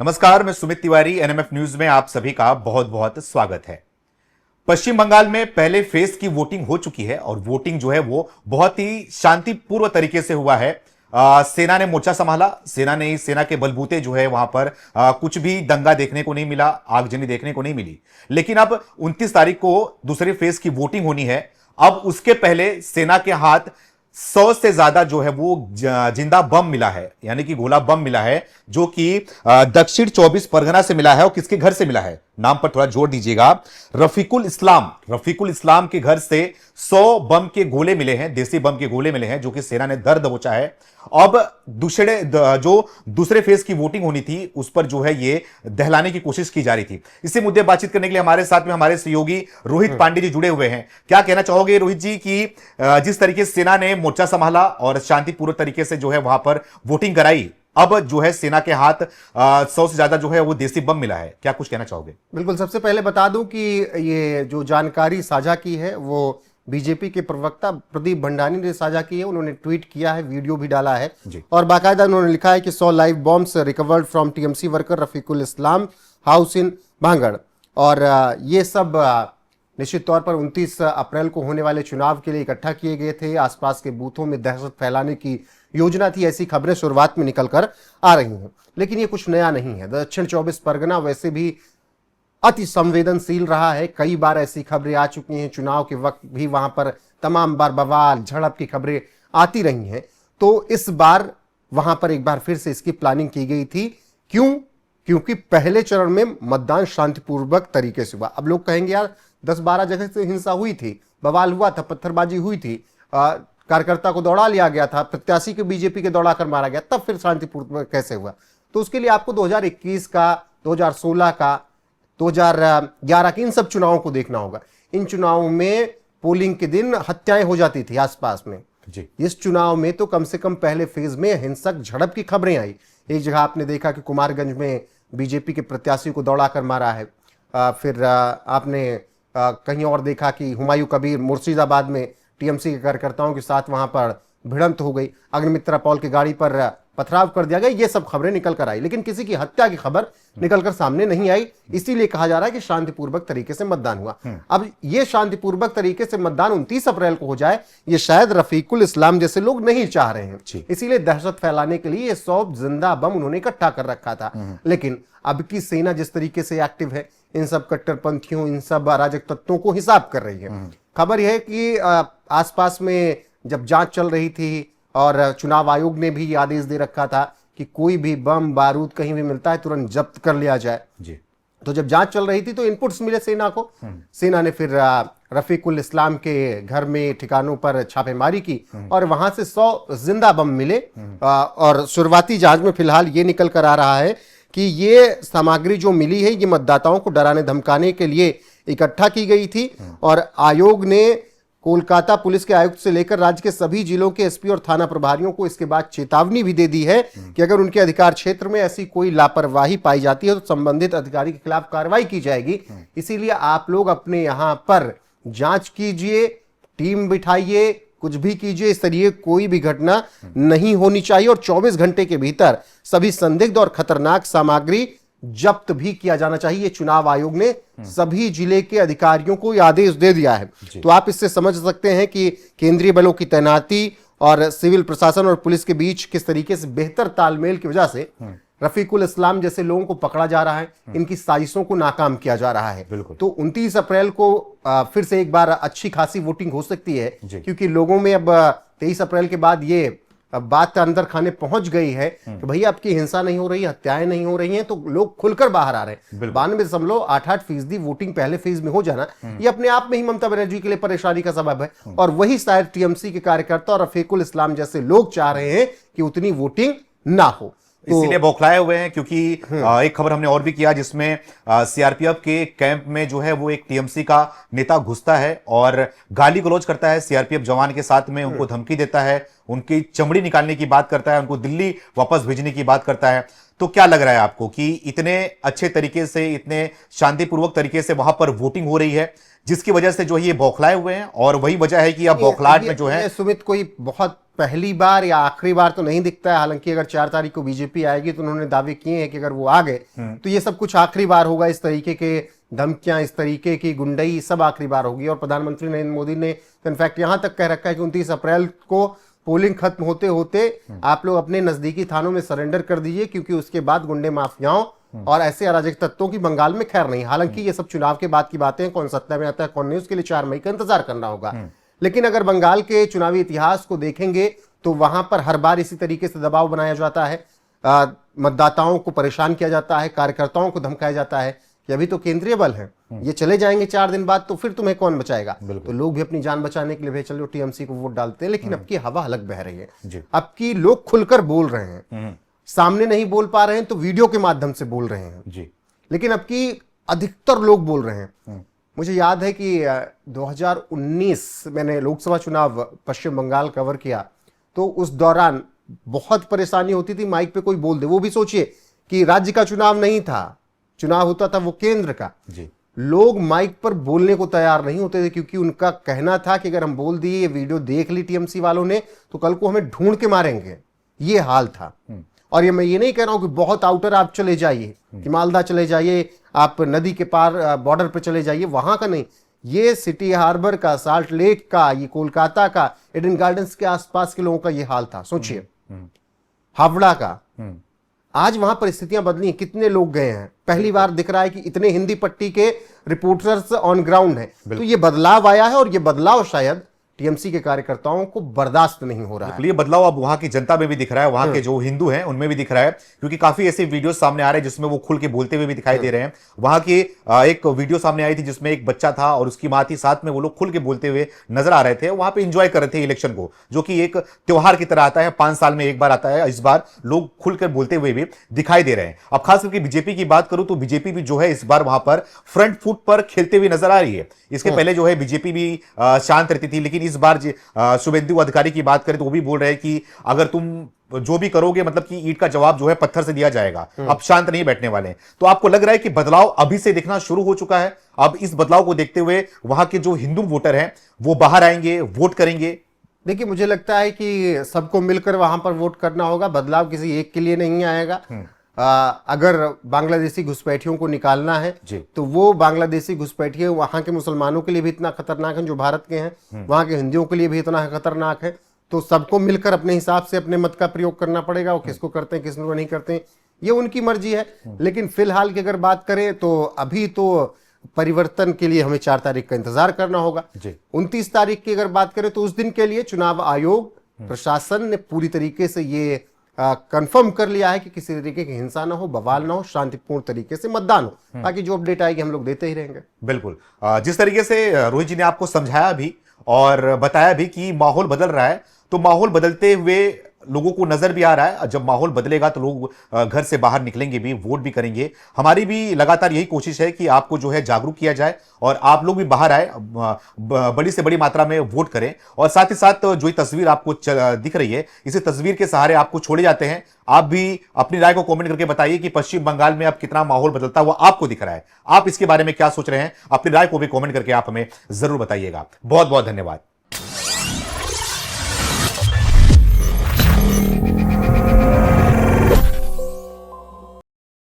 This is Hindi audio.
नमस्कार, मैं सुमित तिवारी। एनएमएफ न्यूज में आप सभी का बहुत बहुत स्वागत है। पश्चिम बंगाल में पहले फेज की वोटिंग हो चुकी है और वोटिंग जो है वो बहुत ही शांतिपूर्व तरीके से हुआ है। सेना ने मोर्चा संभाला। सेना के बलबूते जो है वहां पर कुछ भी दंगा देखने को नहीं मिला, आगजनी देखने को नहीं मिली। लेकिन अब 29 तारीख को दूसरे फेज की वोटिंग होनी है। अब उसके पहले सेना के हाथ 100 से ज्यादा जो है वो जिंदा बम मिला है, यानी कि गोला बम मिला है, जो कि दक्षिण 24 परगना से मिला है। और किसके घर से मिला है, नाम पर थोड़ा जोर दीजिएगा। रफीकुल इस्लाम के घर से 100 बम के गोले मिले हैं, देसी बम के गोले मिले हैं, जो कि सेना ने दर्द दबोचा है। अब दूसरे फेज की वोटिंग होनी थी, उस पर जो है ये दहलाने की कोशिश की जा रही थी। इसी मुद्दे बातचीत करने के लिए हमारे साथ में हमारे सहयोगी रोहित पांडे जी जुड़े हुए हैं। क्या कहना चाहोगे रोहित जी कि जिस तरीके से सेना ने मोर्चा संभाला और शांतिपूर्वक तरीके से जो है वहां पर वोटिंग कराई, अब जो है सेना के हाथ 100 से ज्यादा जो है वो देसी बम मिला है, क्या कुछ कहना चाहोगे? बिल्कुल, सबसे पहले बता दूं कि ये जो जानकारी साझा की है वो बीजेपी के प्रवक्ता प्रदीप भंडारी ने साझा की है। उन्होंने ट्वीट किया है, वीडियो भी डाला है और बाकायदा उन्होंने लिखा है कि 100 live bombs recovered from TMC worker Rafiqul Islam house in Bhangar. और ये सब निश्चित तौर पर 29 अप्रैल को होने वाले चुनाव के लिए इकट्ठा किए गए थे। आसपास के बूथों में दहशत फैलाने की योजना थी, ऐसी खबरें शुरुआत में निकलकर आ रही हैं। लेकिन ये कुछ नया नहीं है। दक्षिण 24 परगना वैसे भी अति संवेदनशील रहा है। कई बार ऐसी खबरें आ चुकी हैं, चुनाव के वक्त भी वहां पर तमाम बार बवाल झड़प की खबरें आती रही हैं। तो इस बार वहां पर एक बार फिर से इसकी प्लानिंग की गई थी। क्योंकि पहले चरण में मतदान शांतिपूर्वक तरीके से हुआ। अब लोग कहेंगे यार 10-12 जगह से हिंसा हुई थी, बवाल हुआ था, पत्थरबाजी हुई थी, कार्यकर्ता को दौड़ा लिया गया था, प्रत्याशी को बीजेपी के दौड़ा कर मारा गया, तब फिर शांतिपूर्वक कैसे हुआ? तो उसके लिए आपको 2021 का, 2016 का, 2011 के इन सब चुनावों को देखना होगा। इन चुनावों में पोलिंग के दिन हत्याएं हो जाती थी आसपास में जी। इस चुनाव में तो कम से कम पहले फेज में हिंसक झड़प की खबरें आई। एक जगह आपने देखा कि कुमारगंज में बीजेपी के प्रत्याशी को दौड़ाकर मारा है। फिर आपने कहीं और देखा कि हुमायूं कबीर मुर्शिदाबाद में टीएमसी के कार्यकर्ताओं के साथ वहां पर भिड़ंत हो गई, अग्निमित्रा पॉल की गाड़ी पर पथराव कर दिया गया। ये सब खबरें निकल कर आई, लेकिन किसी की हत्या की खबर निकलकर सामने नहीं आई। इसीलिए कहा जा रहा है कि शांतिपूर्वक तरीके से मतदान हुआ। अब ये शांतिपूर्वक तरीके से मतदान 29 अप्रैल को हो जाए, ये शायद रफीकुल इस्लाम जैसे लोग नहीं चाह रहे हैं। इसीलिए दहशत फैलाने के लिए ये 100 जिंदा बम उन्होंने इकट्ठा कर रखा था। लेकिन अब की सेना जिस तरीके से एक्टिव है, इन सब कट्टरपंथियों, इन सब अराजक तत्वों को हिसाब कर रही है। खबर यह है कि आसपास में जब जांच चल रही थी और चुनाव आयोग ने भी आदेश दे रखा था कि कोई भी बम बारूद कहीं भी मिलता है तुरंत जब्त कर लिया जाए जी। तो जब जांच चल रही थी तो इनपुट्स मिले सेना को। सेना ने फिर रफीकुल इस्लाम के घर में ठिकानों पर छापेमारी की और वहां से 100 जिंदा बम मिले। और शुरुआती जांच में फिलहाल ये निकल कर आ रहा है कि ये सामग्री जो मिली है ये मतदाताओं को डराने धमकाने के लिए इकट्ठा की गई थी। और आयोग ने कोलकाता पुलिस के आयुक्त से लेकर राज्य के सभी जिलों के एसपी और थाना प्रभारियों को इसके बाद चेतावनी भी दे दी है कि अगर उनके अधिकार क्षेत्र में ऐसी कोई लापरवाही पाई जाती है तो संबंधित अधिकारी के खिलाफ कार्रवाई की जाएगी। इसीलिए आप लोग अपने यहां पर जांच कीजिए, टीम बिठाइए, कुछ भी कीजिए, इस तरह कोई भी घटना नहीं होनी चाहिए। और 24 घंटे के भीतर सभी संदिग्ध और खतरनाक सामग्री जब्त भी किया जाना चाहिए। चुनाव आयोग ने सभी जिले के अधिकारियों को यह आदेश दे दिया है। तो आप इससे समझ सकते हैं कि केंद्रीय बलों की तैनाती और सिविल प्रशासन और पुलिस के बीच किस तरीके से बेहतर तालमेल की वजह से रफीकुल इस्लाम जैसे लोगों को पकड़ा जा रहा है, इनकी साजिशों को नाकाम किया जा रहा है। तो 29 अप्रैल को फिर से एक बार अच्छी खासी वोटिंग हो सकती है, क्योंकि लोगों में अब 23 अप्रैल के बाद ये अब बात अंदर खाने पहुंच गई है कि भैया आपकी हिंसा नहीं हो रही, हत्याएं नहीं हो रही हैं, तो लोग खुलकर बाहर आ रहे हैं। 92.88% वोटिंग पहले फेज में हो जाना, ये अपने आप में ही ममता बनर्जी के लिए परेशानी का सबब है। और वही शायद टीएमसी के कार्यकर्ता और रफीकुल इस्लाम जैसे लोग चाह रहे हैं कि उतनी वोटिंग ना हो। इसीलिए बौखलाए हुए हैं, क्योंकि एक खबर हमने और भी किया जिसमें सीआरपीएफ के कैंप में जो है वो एक टीएमसी का नेता घुसता है और गाली गलौज करता है सीआरपीएफ जवान के साथ में, उनको धमकी देता है, उनकी चमड़ी निकालने की बात करता है, उनको दिल्ली वापस भेजने की बात करता है। तो क्या लग रहा है आपको कि इतने अच्छे तरीके से, इतने शांतिपूर्वक तरीके से वहां पर वोटिंग हो रही है, जिसकी वजह से जो है ये बौखलाए हुए हैं, और वही वजह है कि अब बौखलाहट में जो है सुमित कोई बहुत पहली बार या आखिरी बार तो नहीं दिखता है। हालांकि अगर 4 तारीख को बीजेपी आएगी तो उन्होंने दावे किए हैं कि अगर वो आ गए तो ये सब कुछ आखिरी बार होगा। इस तरीके के धमकियां, इस तरीके की गुंडई सब आखिरी बार होगी। और प्रधानमंत्री नरेंद्र मोदी ने इनफैक्ट यहां तक कह रखा है कि 29 अप्रैल को पोलिंग खत्म होते होते आप लोग अपने नजदीकी थानों में सरेंडर कर दीजिए, क्योंकि उसके बाद गुंडे माफियाओं और ऐसे अराजक तत्वों की बंगाल में खैर नहीं। हालांकि ये सब चुनाव के बाद की बातें हैं, कौन सत्ता में आता है कौन नहीं, उसके लिए 4 मई का इंतजार करना होगा। लेकिन अगर बंगाल के चुनावी इतिहास को देखेंगे तो वहां पर हर बार इसी तरीके से दबाव बनाया जाता है, मतदाताओं को परेशान किया जाता है, कार्यकर्ताओं को धमकाया जाता है कि अभी तो केंद्रीय बल है, ये चले जाएंगे 4 दिन बाद तो फिर तुम्हें कौन बचाएगा। तो लोग भी अपनी जान बचाने के लिए भाई चलो टीएमसी को वोट डालते हैं। लेकिन अब की हवा अलग बह रही है, अब की लोग खुलकर बोल रहे हैं, सामने नहीं बोल पा रहे हैं तो वीडियो के माध्यम से बोल रहे हैं जी। लेकिन अब की अधिकतर लोग बोल रहे हैं। मुझे याद है कि 2019 मैंने लोकसभा चुनाव पश्चिम बंगाल कवर किया, तो उस दौरान बहुत परेशानी होती थी, माइक पे कोई बोल दे, वो भी सोचिए कि राज्य का चुनाव नहीं था, चुनाव होता था वो केंद्र का जी। लोग माइक पर बोलने को तैयार नहीं होते थे, क्योंकि उनका कहना था कि अगर हम बोल दिए, ये वीडियो देख ली टीएमसी वालों ने तो कल को हमें ढूंढ के मारेंगे। ये हाल था। और ये मैं ये नहीं कह रहा हूं कि बहुत आउटर आप चले जाइए, कि मालदा चले जाइए, आप नदी के पार बॉर्डर पे चले जाइए, वहां का नहीं, ये सिटी हार्बर का, साल्ट लेक का, ये कोलकाता का, एडन गार्डन्स के आसपास के लोगों का ये हाल था। सोचिए हावड़ा का, आज वहां परिस्थितियां बदली, कितने लोग गए हैं। पहली बार दिख रहा है कि इतने हिंदी पट्टी के रिपोर्टर्स ऑन ग्राउंड हैं। तो ये बदलाव आया है, और ये बदलाव शायद टीएमसी के कार्यकर्ताओं को बर्दाश्त नहीं हो रहा है। ये बदलाव अब वहां की जनता में भी दिख रहा है, वहां के जो हिंदू हैं उनमें भी दिख रहा है, क्योंकि काफी ऐसे वीडियो सामने आ रहे हैं जिसमें वो खुल के बोलते हुए भी दिखाई दे रहे हैं। वहां की एक वीडियो सामने आई थी जिसमें एक बच्चा था और उसकी मां थी, साथ में वो लोग खुल के बोलते हुए नजर आ रहे थे। वहां पे एंजॉय कर रहे थे इलेक्शन को, जो कि एक त्योहार की तरह आता है, 5 साल में एक बार आता है। इस बार लोग खुलकर बोलते हुए भी दिखाई दे रहे हैं। अब खास करके बीजेपी की बात करूं तो बीजेपी भी जो है इस बार वहां पर फ्रंट फुट पर खेलते हुए नजर आ रही है। इसके पहले जो है बीजेपी भी शांत रहती थी, लेकिन इस बार शुभेंदु अधिकारी की बात करें तो वो भी बोल रहे हैं कि अगर तुम जो भी करोगे मतलब कि ईंट का जवाब जो है पत्थर से दिया जाएगा, अब शांत नहीं बैठने वाले। तो आपको लग रहा है कि बदलाव अभी से दिखना शुरू हो चुका है। अब इस बदलाव को देखते हुए वहां के जो हिंदू वोटर हैं वो बाहर आएंगे, वोट करेंगे। देखिए, मुझे लगता है कि सबको मिलकर वहां पर वोट करना होगा। बदलाव किसी एक के लिए नहीं आएगा। अगर बांग्लादेशी घुसपैठियों को निकालना है तो वो बांग्लादेशी घुसपैठिए वहां के मुसलमानों के लिए भी इतना खतरनाक है जो भारत के हैं, वहां के हिंदुओं के लिए भी इतना खतरनाक है। तो सबको मिलकर अपने हिसाब से अपने मत का प्रयोग करना पड़ेगा। वो किसको करते हैं किसको नहीं करते हैं ये उनकी मर्जी है। लेकिन फिलहाल की अगर बात करें तो अभी तो परिवर्तन के लिए हमें 4 तारीख का इंतजार करना होगा। 29 तारीख की अगर बात करें तो उस दिन के लिए चुनाव आयोग, प्रशासन ने पूरी तरीके से ये कंफर्म कर लिया है कि किसी तरीके की हिंसा ना हो, बवाल ना हो, शांतिपूर्ण तरीके से मतदान हो। बाकी जो अपडेट आएगी हम लोग देते ही रहेंगे। बिल्कुल, जिस तरीके से रोहित जी ने आपको समझाया भी और बताया भी कि माहौल बदल रहा है, तो माहौल बदलते हुए लोगों को नजर भी आ रहा है। जब माहौल बदलेगा तो लोग घर से बाहर निकलेंगे भी, वोट भी करेंगे। हमारी भी लगातार यही कोशिश है कि आपको जो है जागरूक किया जाए और आप लोग भी बाहर आए, बड़ी से बड़ी मात्रा में वोट करें। और साथ ही साथ जो ये तस्वीर आपको दिख रही है, इसी तस्वीर के सहारे आपको छोड़े जाते हैं। आप भी अपनी राय को कमेंट करके बताइए कि पश्चिम बंगाल में अब कितना माहौल बदलता हुआ आपको दिख रहा है। आप इसके बारे में क्या सोच रहे हैं, अपनी राय को भी कमेंट करके आप हमें जरूर बताइएगा। बहुत बहुत धन्यवाद।